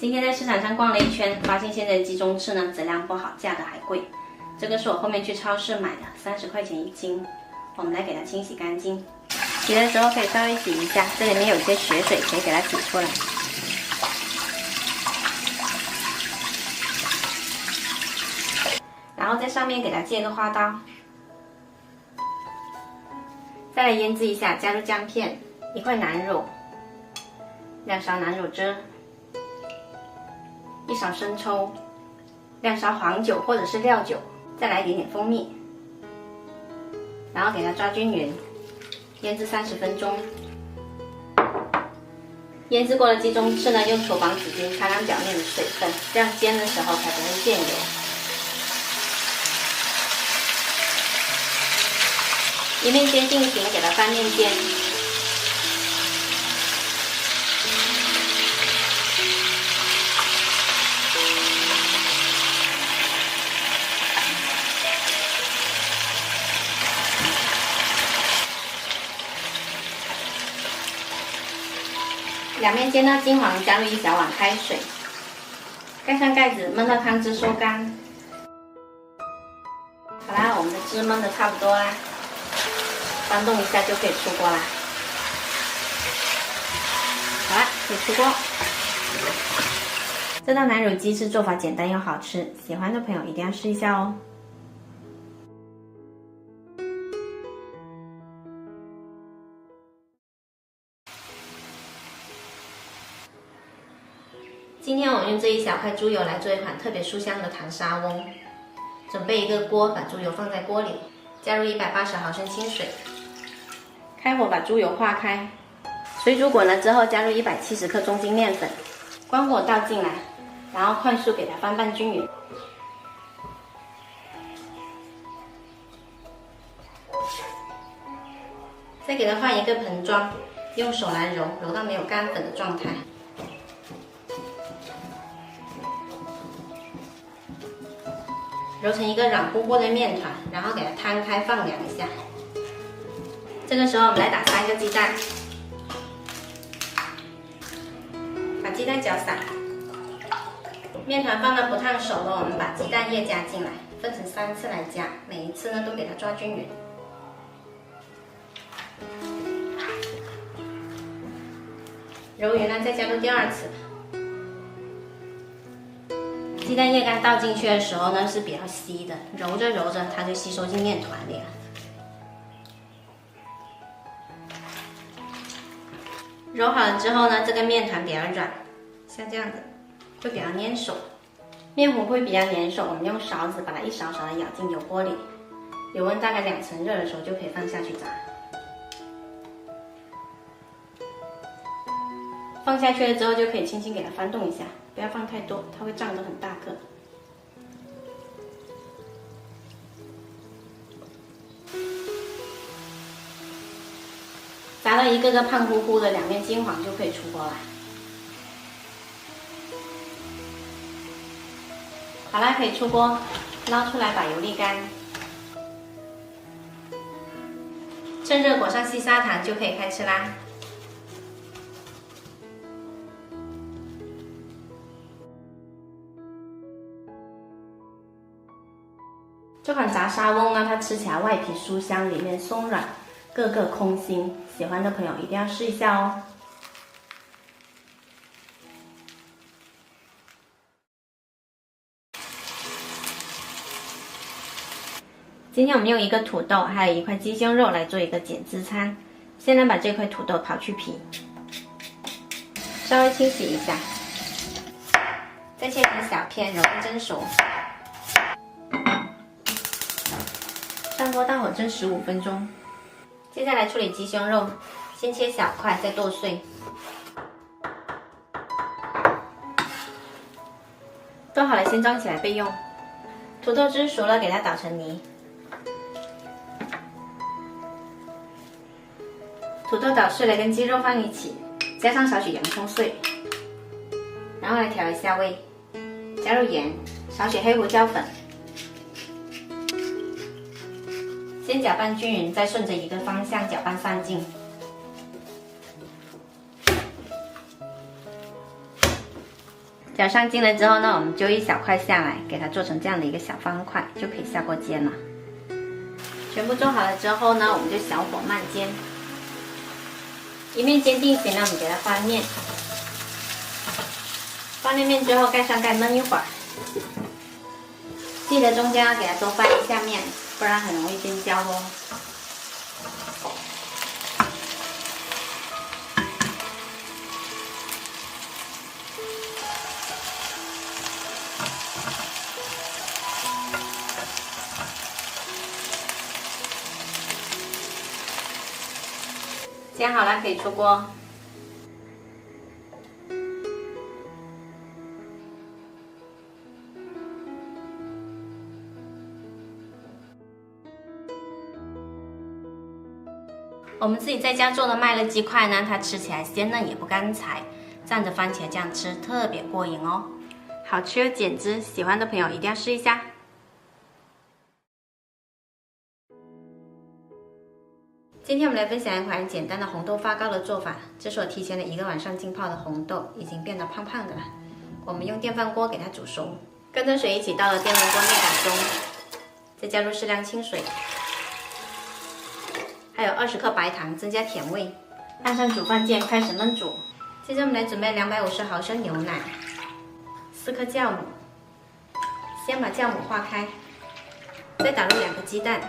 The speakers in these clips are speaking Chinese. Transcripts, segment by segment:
今天在市场上逛了一圈，发现现在的鸡中翅呢质量不好，价格还贵。这个是我后面去超市买的，30块钱1斤。我们来给它清洗干净，洗的时候可以稍微洗一下，这里面有一些血水，可以给它挤出来。然后在上面给它接个花刀，再来腌制一下，加入姜片、1块南乳、2勺南乳汁、1勺生抽、2勺黄酒或者是料酒，再来一点点蜂蜜，然后给它抓均匀，腌制30分钟。腌制过的鸡中翅呢，用厨房纸巾擦干表面的水分，这样煎的时候才不会溅油。一面先进行，给它翻面煎。两面煎到金黄，加入1小碗开水，盖上盖子，焖到汤汁收干。好啦，我们的汁焖的差不多啦，翻动一下就可以出锅啦。好啦，可以出锅。这道南乳鸡翅做法简单又好吃，喜欢的朋友一定要试一下哦。今天我们用这1小块猪油来做一款特别酥香的糖沙翁。准备一个锅，把猪油放在锅里，加入180毫升清水，开火把猪油化开。水煮滚了之后，加入170克中筋面粉，关火倒进来，然后快速给它翻拌均匀。再给它换一个盆装，用手来揉，揉到没有干粉的状态。揉成一个软乎乎的面团，然后给它摊开放凉一下。这个时候我们来打3个鸡蛋，把鸡蛋搅散。面团放到不烫熟了，我们把鸡蛋液加进来，分成3次来加，每一次呢都给它抓均匀。揉匀了再加入第2次。鸡蛋液刚倒进去的时候呢是比较稀的，揉着揉着它就吸收进面团里了。揉好了之后呢，这个面团比较软，像这样子会比较粘手，面糊会比较粘手。我们用勺子把它一勺勺的舀进油锅里，油温大概2成热的时候就可以放下去炸。放下去了之后就可以轻轻给它翻动一下，不要放太多，它会胀得很大个。炸到一个个胖乎乎的，两面金黄就可以出锅了。好啦，可以出锅，捞出来把油沥干。趁热裹上细砂糖就可以开吃啦。这款炸沙翁呢，它吃起来外皮酥香，里面松软，个个空心。喜欢的朋友一定要试一下哦。今天我们用一个土豆，还有1块鸡胸肉来做一个减脂餐。先来把这块土豆刨去皮，稍微清洗一下，再切成小片，揉成蒸熟。上锅大火蒸15分钟。接下来处理鸡胸肉，先切小块，再剁碎。剁好了，先装起来备用。土豆汁熟了，给它捣成泥。土豆捣碎了，跟鸡肉放一起，加上少许洋葱碎，然后来调一下味，加入盐，少许黑胡椒粉。先搅拌均匀，再顺着一个方向搅拌上劲。搅上筋了之后呢，我们揪一小块下来，给它做成这样的一个小方块，就可以下锅煎了。全部做好了之后呢，我们就小火慢煎，一面煎定型呢，我们给它翻面，翻了面之后盖上盖焖一会儿，记得中间要给它多翻一下面，不然很容易煎焦哦。煎好了可以出锅。我们自己在家做的麦乐鸡块呢，它吃起来鲜嫩也不干柴，蘸着番茄酱吃特别过瘾哦，好吃又减脂，喜欢的朋友一定要试一下。今天我们来分享一款简单的红豆发糕的做法。这是我提前了1个晚上浸泡的红豆，已经变得胖胖的了。我们用电饭锅给它煮熟，跟着水一起倒到电饭锅内胆中，再加入适量清水，还有20克白糖，增加甜味。按上煮饭键开始焖煮。接着我们来准备250毫升牛奶，4颗酵母，先把酵母化开，再打入2个鸡蛋。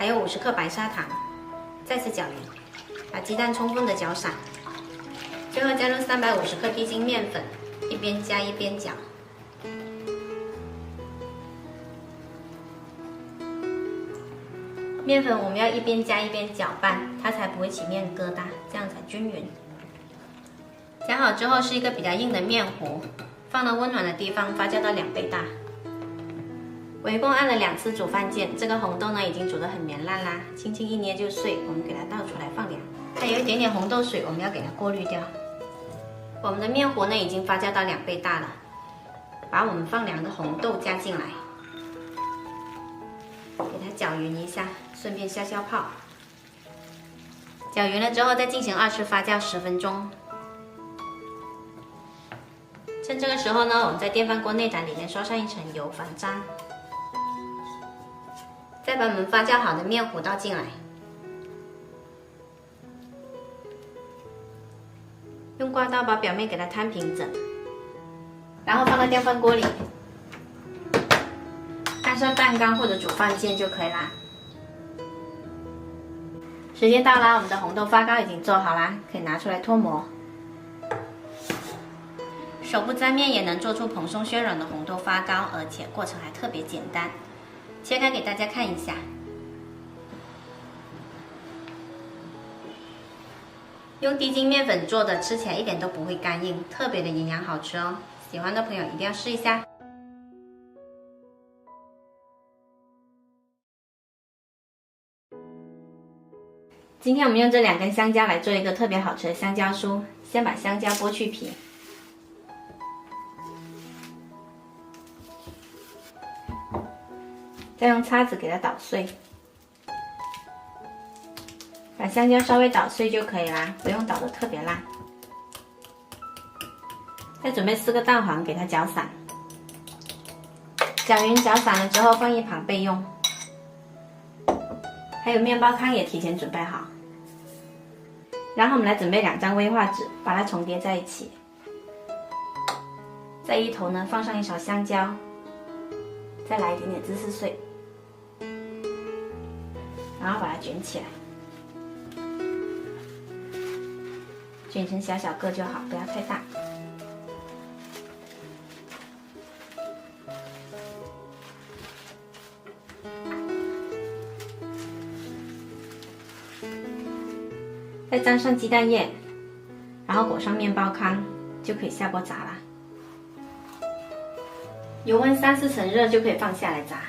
还有50克白砂糖，再次搅匀，把鸡蛋充分的搅散。最后加入350克低筋面粉，一边加一边搅。面粉我们要一边加一边搅拌，它才不会起面疙瘩，这样才均匀。搅好之后是一个比较硬的面糊，放到温暖的地方发酵到2倍大。我一共按了2次煮饭键，这个红豆呢已经煮得很绵烂啦，轻轻一捏就碎。我们给它倒出来放凉，还有一点点红豆水，我们要给它过滤掉。我们的面糊呢已经发酵到2倍大了，把我们放凉的红豆加进来，给它搅匀一下，顺便消消泡。搅匀了之后再进行2次发酵10分钟。趁这个时候呢，我们在电饭锅内胆里面刷上一层油防粘。再把我们发酵好的面糊倒进来，用刮刀把表面给它摊平整，然后放到电饭锅里，按上蛋糕或者煮饭键就可以啦。时间到啦，我们的红豆发糕已经做好啦，可以拿出来脱模。手不沾面也能做出蓬松暄软的红豆发糕，而且过程还特别简单。切开给大家看一下，用低筋面粉做的，吃起来一点都不会干硬，特别的营养好吃哦。喜欢的朋友一定要试一下。今天我们用这2根香蕉来做一个特别好吃的香蕉酥。先把香蕉剥去皮，再用叉子给它捣碎，把香蕉稍微捣碎就可以啦，不用捣得特别烂。再准备4个蛋黄给它搅散，搅匀搅散了之后放一旁备用。还有面包糠也提前准备好。然后我们来准备2张威化纸，把它重叠在一起，在一头呢放上一勺香蕉，再来一点点芝士碎，然后把它卷起来，卷成小小个就好，不要太大。再沾上鸡蛋液，然后裹上面包糠，就可以下锅炸啦。油温3-4成热就可以放下来炸。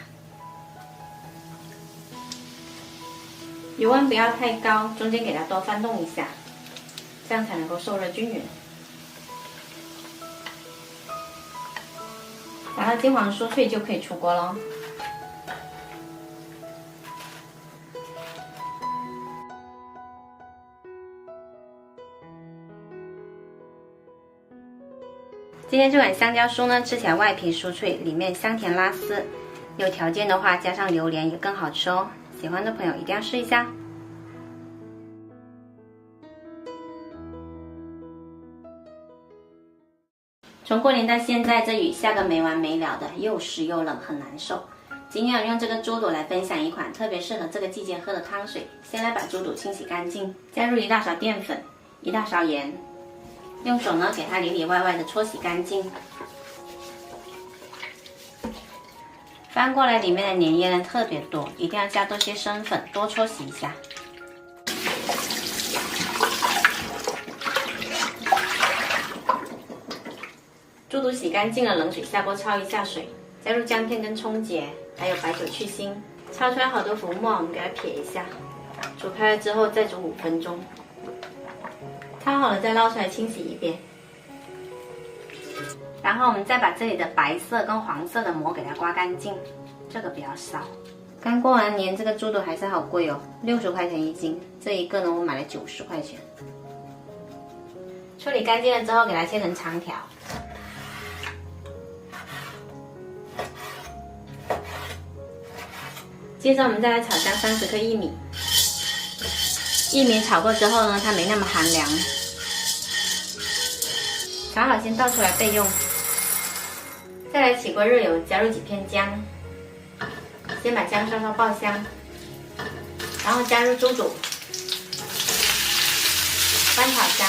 油温不要太高，中间给它多翻动一下，这样才能够受热均匀。炸到金黄酥脆就可以出锅咯。今天这款香蕉酥呢，吃起来外皮酥脆，里面香甜拉丝，有条件的话加上榴莲也更好吃哦。喜欢的朋友一定要试一下。从过年到现在，这雨下个没完没了的，又湿又冷，很难受。今天我用这个猪肚来分享一款特别适合这个季节喝的汤水。先来把猪肚清洗干净，加入1大勺淀粉，1大勺盐，用手呢给它里里外外的搓洗干净。翻过来，里面的粘液呢特别多，一定要加多些生粉，多搓洗一下。猪肚洗干净了，冷水下锅焯一下水，加入姜片跟葱节，还有白酒去腥。焯出来好多浮沫，我们给它撇一下。煮开了之后再煮5分钟。焯好了再捞出来清洗一遍。然后我们再把这里的白色跟黄色的膜给它刮干净，这个比较少。刚过完年，这个猪肚还是好贵哦，60块钱1斤。这一个呢，我买了90块钱。处理干净了之后，给它切成长条。接着我们再来炒香30克薏米。薏米炒过之后呢，它没那么寒凉。炒好先倒出来备用。再来起锅热油，加入几片姜，先把姜稍稍爆香，然后加入猪肚，翻炒香。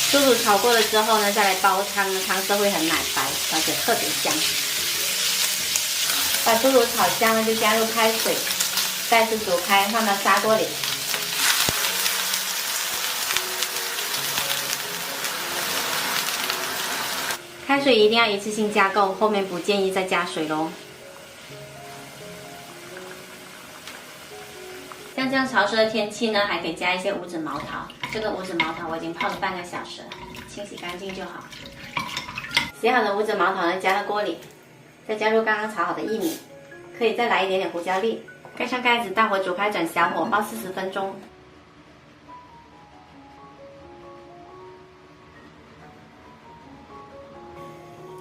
猪肚炒过了之后呢，再来煲汤呢，汤色会很奶白，而且特别香。把猪肚炒香了，就加入开水，再次煮开，放到砂锅里。开水一定要一次性加够，后面不建议再加水咯。像这样潮湿的天气呢，还可以加一些五指毛桃。这个五指毛桃我已经泡了半个小时了，清洗干净就好。洗好的五指毛桃呢，加到锅里，再加入刚刚炒好的薏米，可以再来一点点胡椒粒，盖上盖子，大火煮开，转小火煲40分钟。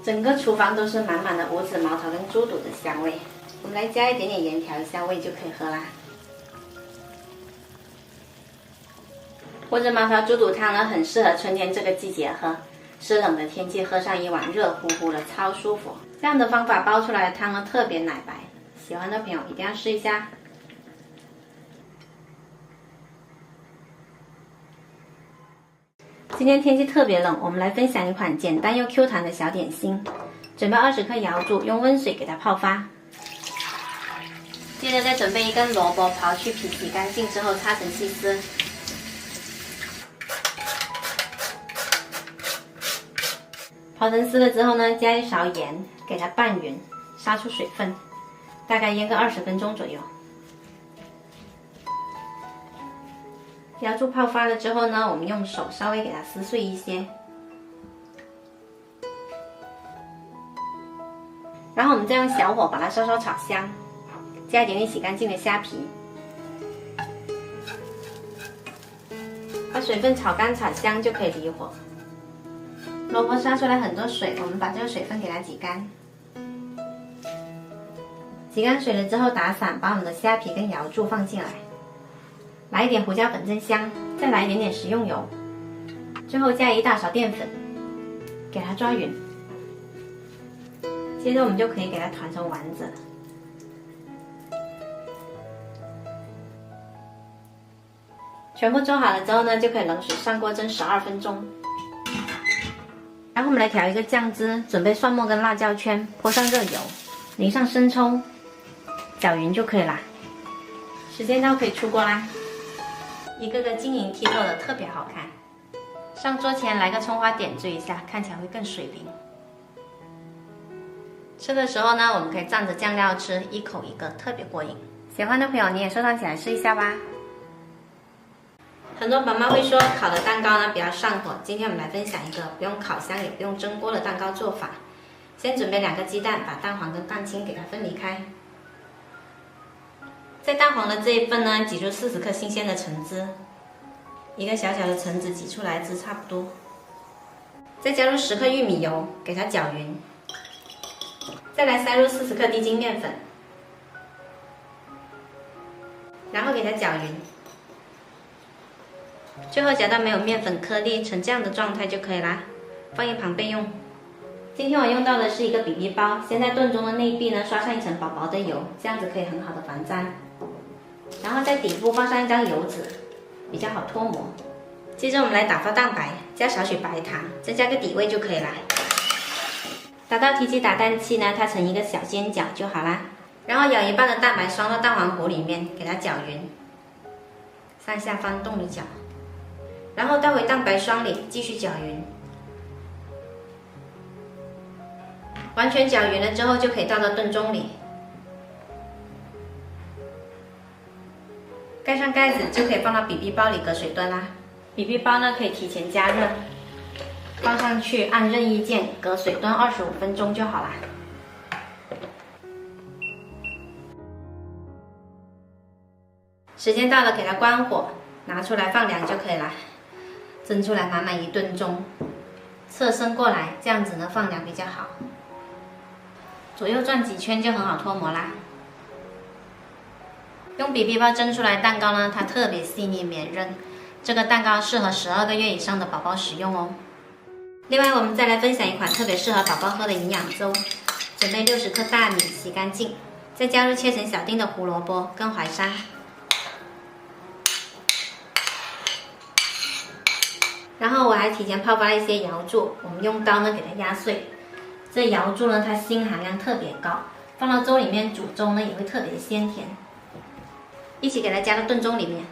整个厨房都是满满的五指毛桃跟猪肚的香味，我们来加一点点盐调一下味就可以喝啦。五指毛桃猪肚汤呢，很适合春天这个季节喝，湿冷的天气喝上一碗热乎乎的，超舒服。这样的方法煲出来的汤呢，特别奶白，喜欢的朋友一定要试一下。今天天气特别冷，我们来分享一款简单又 Q 弹的小点心。准备20克瑶柱，用温水给它泡发。接着再准备一根萝卜，刨去皮，洗干净之后擦成细丝。刨成丝了之后呢，加1勺盐，给它拌匀，杀出水分，大概腌个20分钟左右。瑶柱泡发了之后呢，我们用手稍微给它撕碎一些，然后我们再用小火把它稍稍炒香，加一点点洗干净的虾皮，把水分炒干炒香就可以离火。萝卜杀出来很多水，我们把这个水分给它挤干。挤干水了之后打散，把我们的虾皮跟瑶柱放进来。来一点胡椒粉增香，再来一点点食用油，最后加1大勺淀粉，给它抓匀。接着我们就可以给它团成丸子了。全部做好了之后呢，就可以冷水上锅蒸12分钟。然后我们来调一个酱汁，准备蒜末跟辣椒圈，泼上热油，淋上生抽，搅匀就可以啦。时间到可以出锅啦。一个个晶莹剔透的，特别好看。上桌前来个葱花点缀一下，看起来会更水灵。吃的时候呢，我们可以蘸着酱料吃，一口一个，特别过瘾。喜欢的朋友你也收藏起来试一下吧。很多宝妈会说烤的蛋糕呢比较上火，今天我们来分享一个不用烤箱也不用蒸锅的蛋糕做法。先准备2个鸡蛋，把蛋黄跟蛋清给它分离开。在蛋黄的这一份呢，挤出40克新鲜的橙汁，一个小小的橙子挤出来汁差不多。再加入10克玉米油，给它搅匀。再来塞入40克低筋面粉，然后给它搅匀。最后搅到没有面粉颗粒，成这样的状态就可以啦，放一旁备用。今天我用到的是一个 BB 包，先在炖盅的内壁呢刷上一层薄薄的油，这样子可以很好的防粘。然后在底部放上一张油纸，比较好脱模。接着我们来打发蛋白，加少许白糖，增加个底味就可以啦。打到提起打蛋器呢，它成一个小尖角就好啦。然后舀一半的蛋白双到蛋黄糊里面，给它搅匀，上下翻动着搅，然后倒回蛋白霜里继续搅匀。完全搅匀了之后，就可以倒到炖盅里，盖上盖子就可以放到 BB 包里隔水炖啦。BB 包呢可以提前加热，放上去按任意键隔水炖25分钟就好啦。时间到了，给它关火，拿出来放凉就可以啦。蒸出来满满一炖盅，侧身过来，这样子呢放凉比较好。左右转几圈就很好脱模啦。用 BB 包蒸出来的蛋糕呢，它特别细腻绵韧，这个蛋糕适合12个月以上的宝宝食用哦。另外，我们再来分享一款特别适合宝宝喝的营养粥。准备60克大米，洗干净，再加入切成小丁的胡萝卜跟淮山。然后我还提前泡发了一些瑶柱，我们用刀呢给它压碎。这瑶柱呢，它锌含量特别高，放到粥里面煮粥呢也会特别的鲜甜。一起给它加到炖盅里面，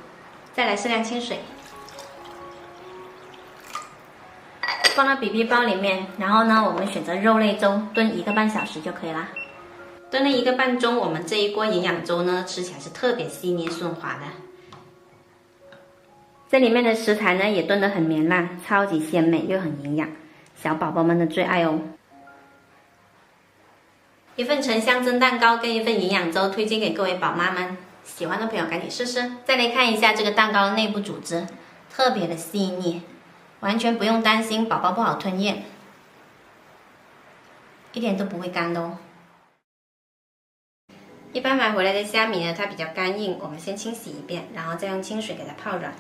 再来适量清水，放到 BB 包里面。然后呢，我们选择肉类粥，炖1个半小时就可以啦。炖了1个半钟，我们这一锅营养粥呢，吃起来是特别细腻顺滑的。这里面的食材呢也炖得很绵烂，超级鲜美又很营养，小宝宝们的最爱哦。一份沉香蒸蛋糕跟一份营养粥推荐给各位宝妈们，喜欢的朋友赶紧试试。再来看一下这个蛋糕的内部组织，特别的细腻，完全不用担心宝宝不好吞咽，一点都不会干的哦。一般买回来的虾米呢，它比较干硬，我们先清洗一遍，然后再用清水给它泡软，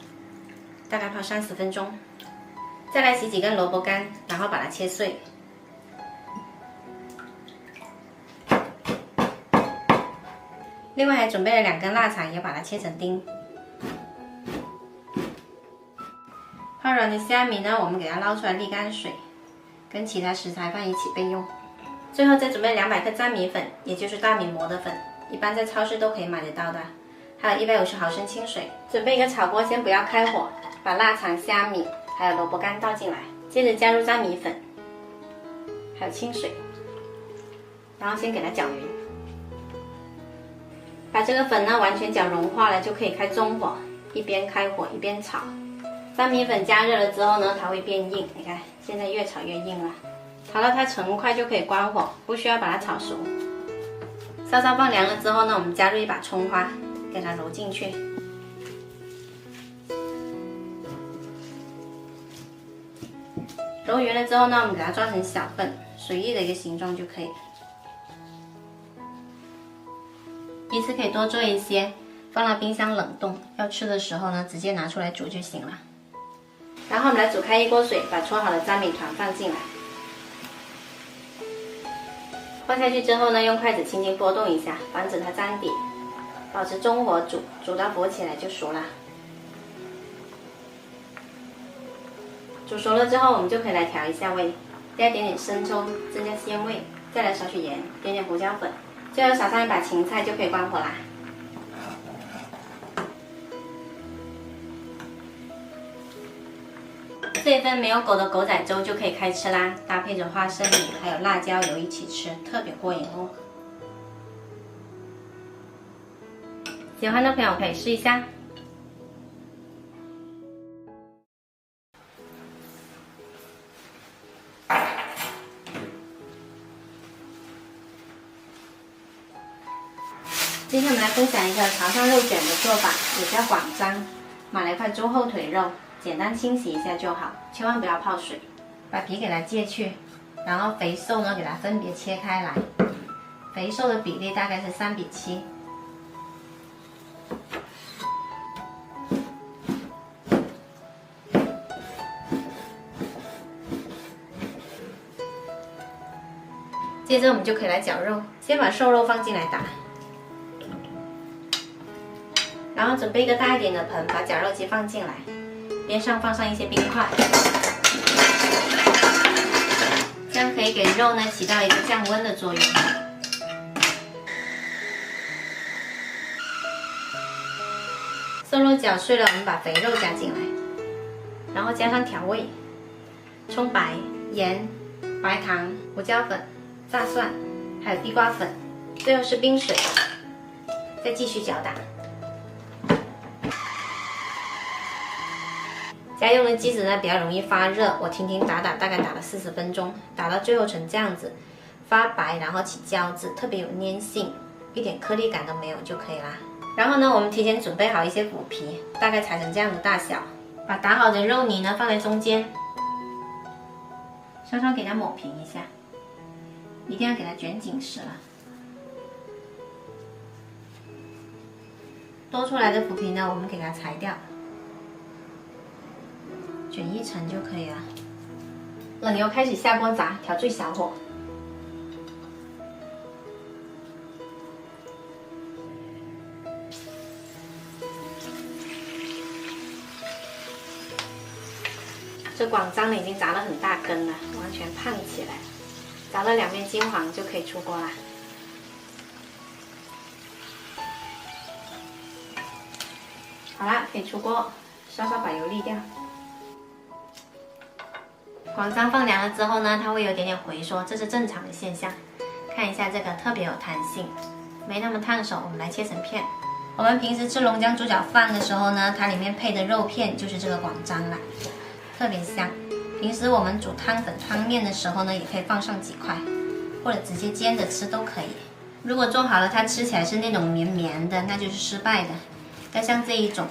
大概泡30分钟。再来洗几根萝卜干，然后把它切碎。另外还准备了2根腊肠，也把它切成丁。泡软的虾米呢，我们给它捞出来沥干水，跟其他食材放一起备用。最后再准备200克粘米粉，也就是大米磨的粉，一般在超市都可以买得到的。还有150毫升清水。准备一个炒锅，先不要开火，把腊肠、虾米还有萝卜干倒进来，接着加入粘米粉，还有清水，然后先给它搅匀。把这个粉呢完全搅融化了，就可以开中火，一边开火一边炒。粘米粉加热了之后呢，它会变硬，你看现在越炒越硬了。炒到它成块就可以关火，不需要把它炒熟。稍稍放凉了之后呢，我们加入一把葱花，给它揉进去。揉匀了之后呢，我们给它抓成小份，随意的一个形状就可以。一次可以多做一些，放到冰箱冷冻，要吃的时候呢，直接拿出来煮就行了。然后我们来煮开一锅水，把搓好的粘米团放进来。放下去之后呢，用筷子轻轻拨动一下，防止它粘底，保持中火煮，煮到浮起来就熟了。煮熟了之后，我们就可以来调一下味，加一点点生抽，增加鲜味，再来少许盐，点点胡椒粉，最后撒上一把芹菜就可以关火啦。这一份没有狗的狗仔粥就可以开吃啦，搭配着花生米还有辣椒油一起吃，特别过瘾哦。喜欢的朋友可以试一下。今天我们来分享一个潮汕肉卷的做法，也叫广章。买了一块猪后腿肉，简单清洗一下就好，千万不要泡水。把皮给它揭去，然后肥瘦呢给它分别切开来，肥瘦的比例大概是3:7。接着我们就可以来绞肉，先把瘦肉放进来打，然后准备一个大一点的盆，把绞肉机放进来，边上放上一些冰块，这样可以给肉呢起到一个降温的作用。瘦肉绞碎了，我们把肥肉加进来，然后加上调味，葱白、盐、白糖、胡椒粉、大蒜，还有地瓜粉，最后是冰水，再继续搅打。家用的机子呢比较容易发热，我停停打打，大概打了40分钟，打到最后成这样子，发白，然后起胶质，特别有粘性，一点颗粒感都没有就可以啦。然后呢，我们提前准备好一些腐皮，大概裁成这样的大小，把打好的肉泥呢放在中间，稍稍给它抹平一下。一定要给它卷紧实了。多出来的腐皮呢，我们给它裁掉，卷一层就可以了。冷油开始下锅炸，调最小火。这广章呢已经炸了很大根了，完全胖起来。炸了2面金黄就可以出锅啦。好啦，可以出锅，稍稍把油沥掉。广章放凉了之后呢，它会有点点回缩，这是正常的现象。看一下这个特别有弹性，没那么烫手。我们来切成片。我们平时吃龙江猪脚饭的时候呢，它里面配的肉片就是这个广章啦，特别香。平时我们煮汤粉、汤面的时候呢，也可以放上几块，或者直接煎着吃都可以。如果做好了，它吃起来是那种绵绵的，那就是失败的。要像这一种，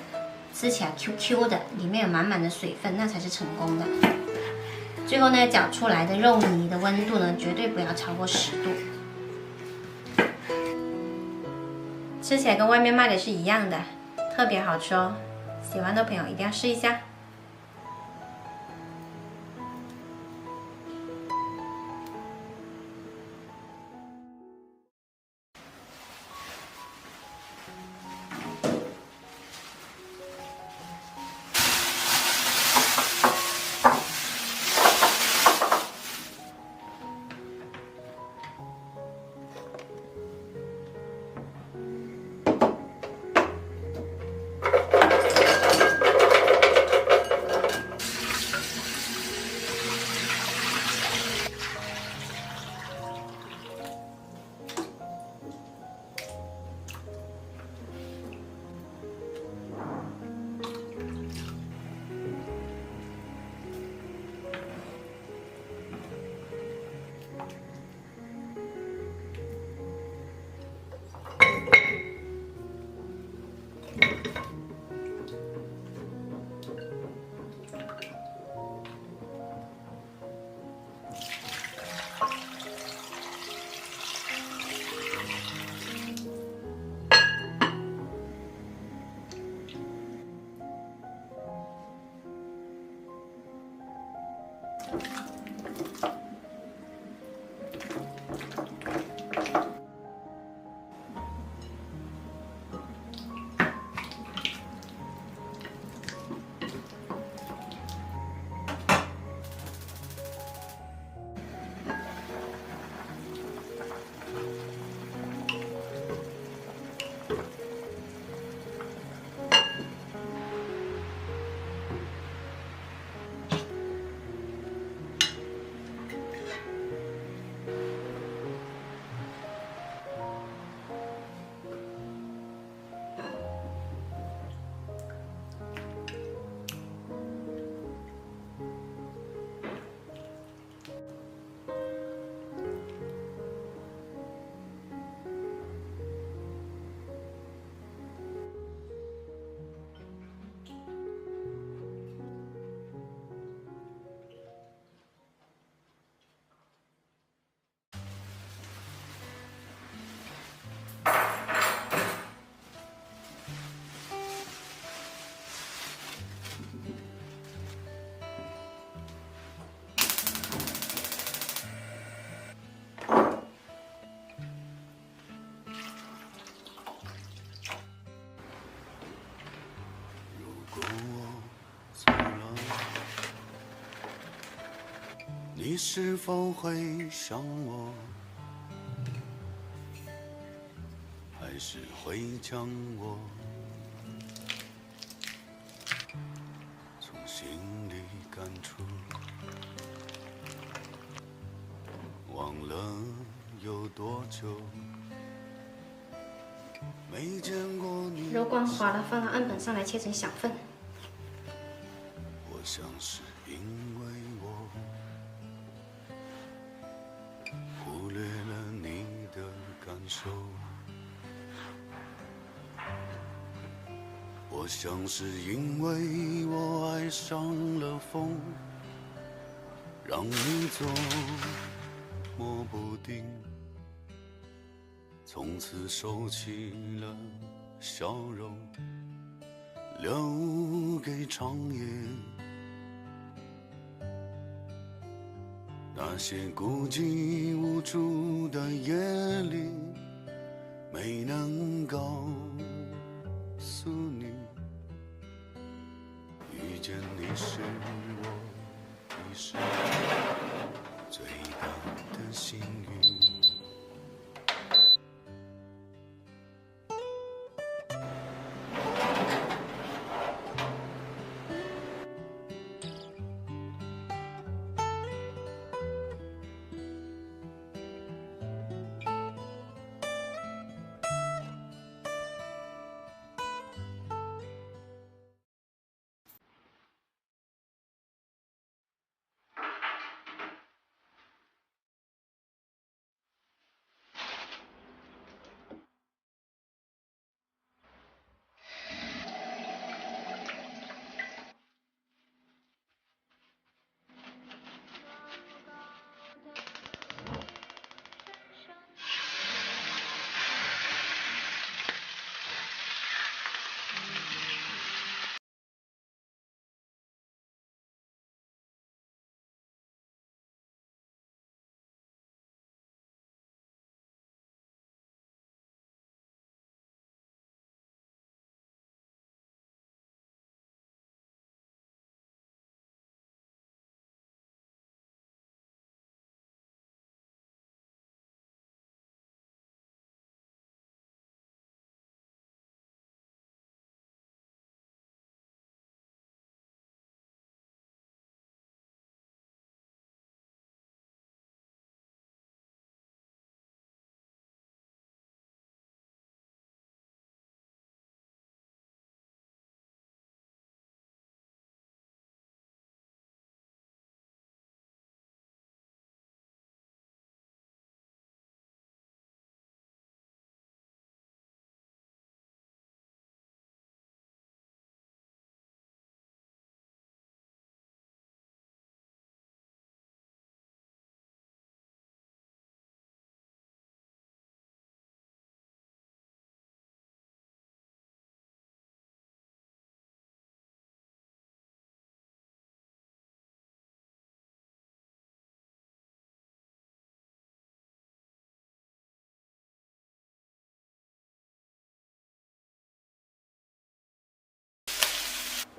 吃起来 QQ 的，里面有满满的水分，那才是成功的。最后呢，搅出来的肉泥的温度呢，绝对不要超过10度。吃起来跟外面卖的是一样的，特别好吃哦。喜欢的朋友一定要试一下。果我走了，你是否会想我？还是会将我从心里赶出？忘了有多久没见过你。揉光滑了，放到案本上来切成小份。我想是因为我忽略了你的感受。我想是因为我爱上了风，让你捉摸不定，从此收起了笑容，留给长夜那些孤寂无助的夜里，没能告诉你，遇见你是我一生最大的幸运。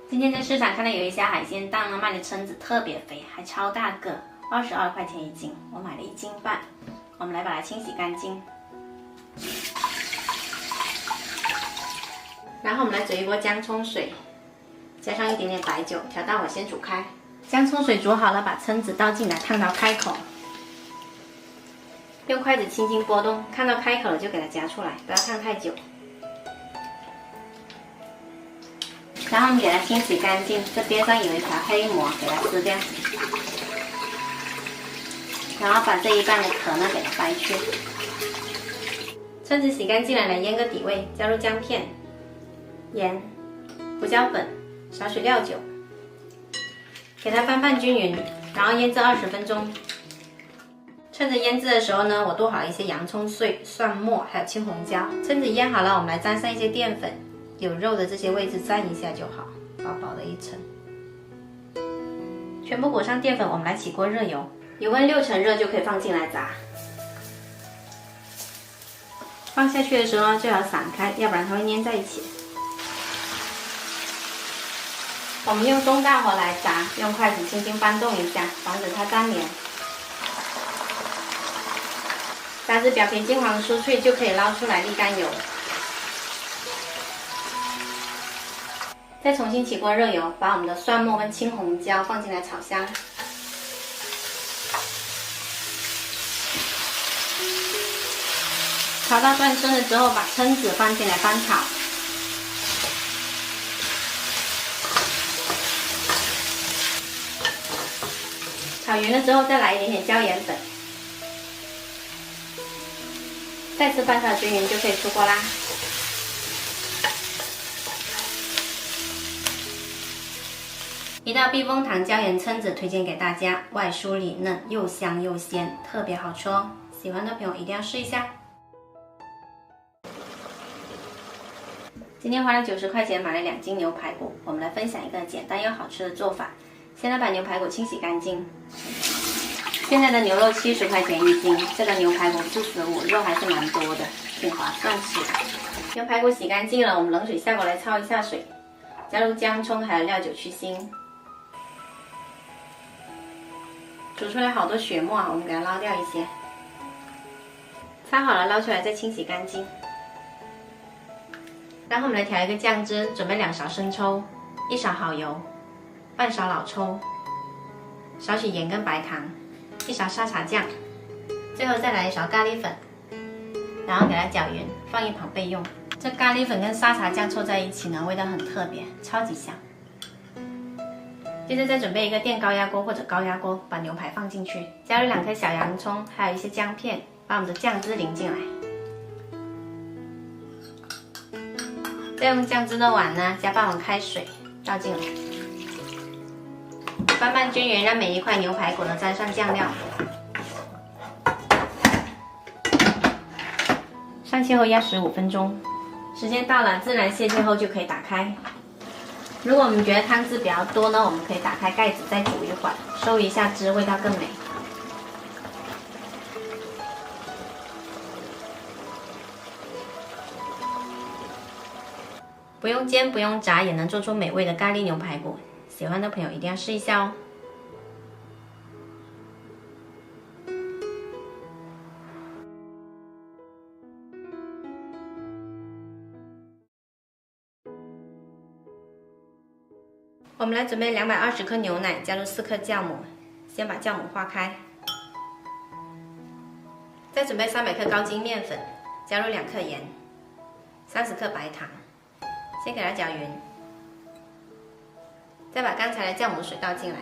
今天在市场看到有一家海鲜档呢，卖的蛏子特别肥，还超大个，22块钱一斤，我买了1斤半。我们来把它清洗干净，然后我们来煮一锅姜葱水，加上一点点白酒，调大火先煮开。姜葱水煮好了，把蛏子倒进来，烫到开口，用筷子轻轻拨动，看到开口了就给它夹出来，不要烫太久。然后我们给它清洗干净，这边上有一条黑膜，给它撕掉。然后把这一半的壳呢给它掰去。蛏子洗干净了，来腌个底味，加入姜片、盐、胡椒粉、少许料酒，给它拌均匀，然后腌制20分钟。趁着腌制的时候呢，我剁好了一些洋葱碎、蒜末，还有青红椒。蛏子腌好了，我们来沾上一些淀粉。有肉的这些位置蘸一下就好，薄薄的一层。全部裹上淀粉，我们来起锅热油，油温6成热就可以放进来炸。放下去的时候呢，最好散开，要不然它会粘在一起。我们用中大火来炸，用筷子轻轻翻动一下，防止它粘连。炸至表皮金黄酥脆就可以捞出来沥干油。再重新起锅热油，把我们的蒜末跟青红椒放进来炒香。炒到断生了之后，把蛏子放进来翻炒。炒匀了之后，再来一点点椒盐粉，再次翻炒均匀就可以出锅啦。一道避风塘椒盐蛏子推荐给大家，外酥里嫩，又香又鲜，特别好吃哦！喜欢的朋友一定要试一下。今天花了90块钱买了2斤牛排骨，我们来分享一个简单又好吃的做法。先来把牛排骨清洗干净。现在的牛肉70块钱1斤，这个牛排骨45，肉还是蛮多的，挺划算吃的。牛排骨洗干净了，我们冷水下锅来焯一下水，加入姜葱还有料酒去腥。煮出来好多血沫啊，我们给它捞掉一些。擦好了捞出来再清洗干净。然后我们来调一个酱汁，准备2勺生抽，1勺蚝油，半勺老抽，少许盐跟白糖，1勺沙茶酱，最后再来1勺咖喱粉，然后给它搅匀，放一旁备用。这咖喱粉跟沙茶酱凑在一起呢，味道很特别，超级香。接着再准备一个电高压锅或者高压锅，把牛排放进去，加入2颗小洋葱，还有一些姜片，把我们的酱汁淋进来。再用酱汁的碗呢，加半碗开水倒进来，翻拌均匀，让每一块牛排骨都沾上酱料。上气后压15分钟，时间到了，自然泄气后就可以打开。如果我们觉得汤汁比较多呢，我们可以打开盖子再煮一会儿，收一下汁，味道更美。不用煎不用炸也能做出美味的咖喱牛排骨，喜欢的朋友一定要试一下哦。我们来准备220克牛奶，加入4克酵母，先把酵母化开。再准备300克高筋面粉，加入2克盐，30克白糖，先给它搅匀。再把刚才的酵母水倒进来，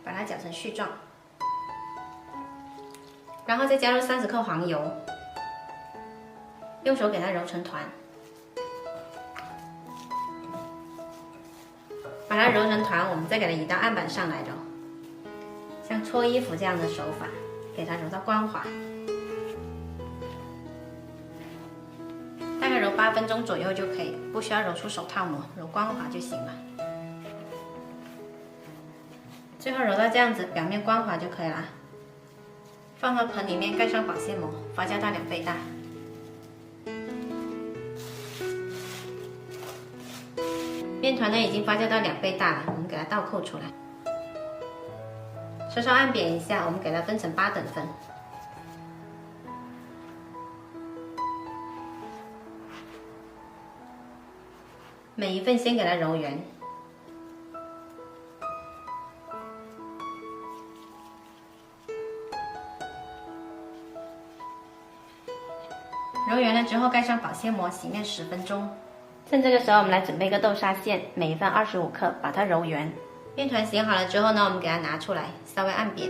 把它搅成絮状，然后再加入30克黄油，用手给它揉成团。把它揉成团，我们再给它移到案板上来揉，像搓衣服这样的手法，给它揉到光滑。大概揉8分钟左右就可以了，不需要揉出手套膜，揉光滑就行了。最后揉到这样子，表面光滑就可以了。放到盆里面，盖上保鲜膜，发酵到2倍大。面团呢已经发酵到2倍大了，我们给它倒扣出来，稍稍按扁一下，我们给它分成8等份。每一份先给它揉圆，揉圆了之后盖上保鲜膜，洗面10分钟。趁这个时候，我们来准备一个豆沙馅，每一份25克，把它揉圆。面团醒好了之后呢，我们给它拿出来，稍微按扁，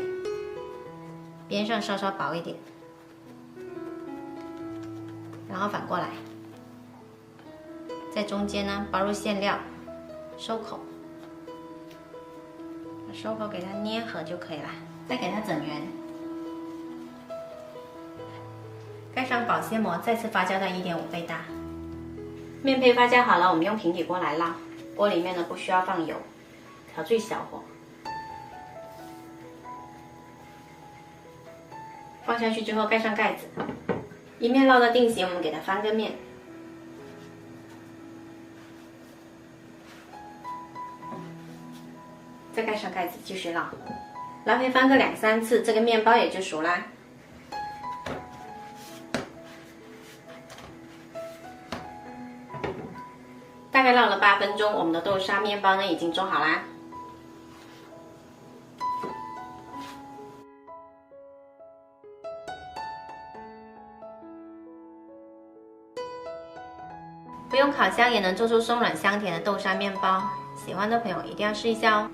边上稍稍薄一点，然后反过来，在中间呢包入馅料，收口，把收口给它捏合就可以了，再给它整圆，盖上保鲜膜，再次发酵到1.5倍大。面胚发酵好了，我们用平底锅来烙，锅里面呢不需要放油，调最小火，放下去之后盖上盖子，一面烙到定型，我们给它翻个面，再盖上盖子继续烙，来回翻个2、3次，这个面包也就熟啦。大概烙了8分钟，我们的豆沙面包呢已经做好啦。不用烤箱也能做出松软香甜的豆沙面包，喜欢的朋友一定要试一下哦。